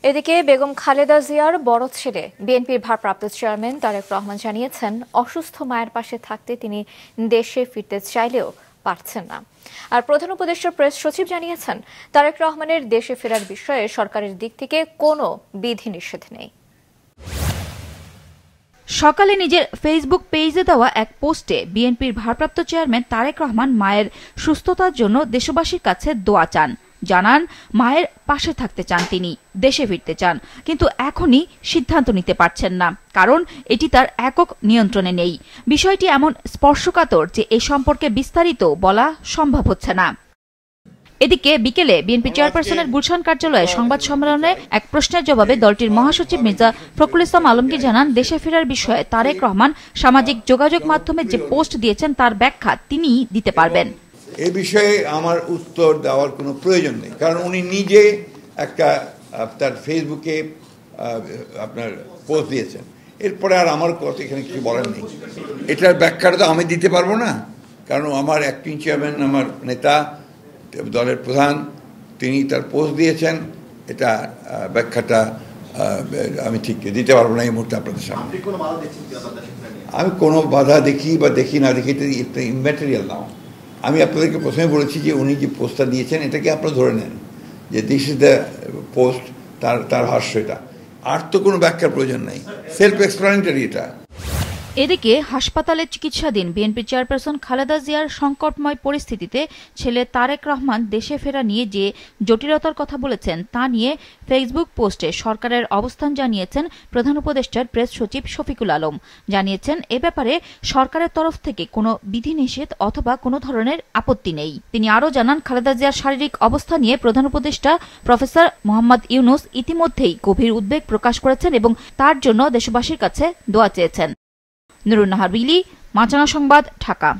এদিকে বেগম খালেদা জিয়ার বড় ছেলে বিএনপির ভারপ্রাপ্ত চেয়ারম্যান তারেক রহমান জানিয়েছেন, অসুস্থ মায়ের পাশে থাকতে তিনি দেশে ফিরতে চাইলেও পারছেন না। আর প্রধান উপদেষ্টা প্রেস সচিব জানিয়েছেন, তারেক রহমানের দেশে ফেরার বিষয়ে সরকারের দিক থেকে কোনো বিধিনিষেধ নেই। সকালে নিজের ফেসবুক পেজে দেওয়া এক পোস্টে বিএনপির ভারপ্রাপ্ত চেয়ারম্যান তারেক রহমান মায়ের সুস্থতার জন্য দেশবাসীর কাছে দোয়া চান। জানান, মায়ের পাশে থাকতে চান, তিনি দেশে ফিরতে চান, কিন্তু এখনই সিদ্ধান্ত নিতে পারছেন না, কারণ এটি তার একক নিয়ন্ত্রণে নেই। বিষয়টি এমন স্পর্শকাতর যে এ সম্পর্কে বিস্তারিত বলা সম্ভব হচ্ছে না। এদিকে বিকেলে বিএনপি চেয়ারপারসনের গুলশান কার্যালয়ে সংবাদ সম্মেলনে এক প্রশ্নের জবাবে দলটির মহাসচিব মির্জা ফখরুল ইসলাম আলমগীর জানান, দেশে ফেরার বিষয়ে তারেক রহমান সামাজিক যোগাযোগ মাধ্যমে যে পোস্ট দিয়েছেন তার ব্যাখ্যা তিনি দিতে পারবেন। এ বিষয়ে আমার উত্তর দেওয়ার কোনো প্রয়োজন নেই, কারণ উনি নিজে একটা তার ফেসবুকে আপনার পোস্ট দিয়েছেন। এরপরে আর আমার কথা এখানে কিছু বলার নেই। এটার ব্যাখ্যাটা তো আমি দিতে পারবো না, কারণ আমার অ্যাক্টিং চেয়ারম্যান, আমার নেতা, দলের প্রধান, তিনি তার পোস্ট দিয়েছেন। এটা ব্যাখ্যাটা আমি ঠিক দিতে পারবো না এই মুহূর্তে আপনাদের সামনে। আমি কোনো বাধা দেখি বা দেখি না দেখি, এটা ইম্যাটেরিয়াল নাও। আমি আপনাদেরকে প্রথমে বলেছি যে উনি যে পোস্টটা দিয়েছেন এটাকে আপনারা ধরে নেন যে দিস ইজ দ্য পোস্ট, তার ভাষ্য। এটা আর তো কোনো ব্যাখ্যার প্রয়োজন নেই, সেলফ এক্সপ্লানেটরি এটা। এদিকে হাসপাতালে চিকিৎসাধীন বিএনপি চেয়ারপারসন খালেদা জিয়ার সংকটময় পরিস্থিতিতে ছেলে তারেক রহমান দেশে ফেরা নিয়ে যে জটিলতার কথা বলেছেন তা নিয়ে ফেসবুক পোস্টে সরকারের অবস্থান জানিয়েছেন প্রধান উপদেষ্টার প্রেস সচিব শফিকুল আলম। জানিয়েছেন, এ ব্যাপারে সরকারের তরফ থেকে কোনো বিধিনিষেধ অথবা কোনো ধরনের আপত্তি নেই। তিনি আরও জানান, খালেদা জিয়ার শারীরিক অবস্থা নিয়ে প্রধান উপদেষ্টা প্রফেসর মোহাম্মদ ইউনুস ইতিমধ্যেই গভীর উদ্বেগ প্রকাশ করেছেন এবং তার জন্য দেশবাসীর কাছে দোয়া চেয়েছেন। নুরুন নাহার বিলি, মাছরাঙা সংবাদ, ঢাকা।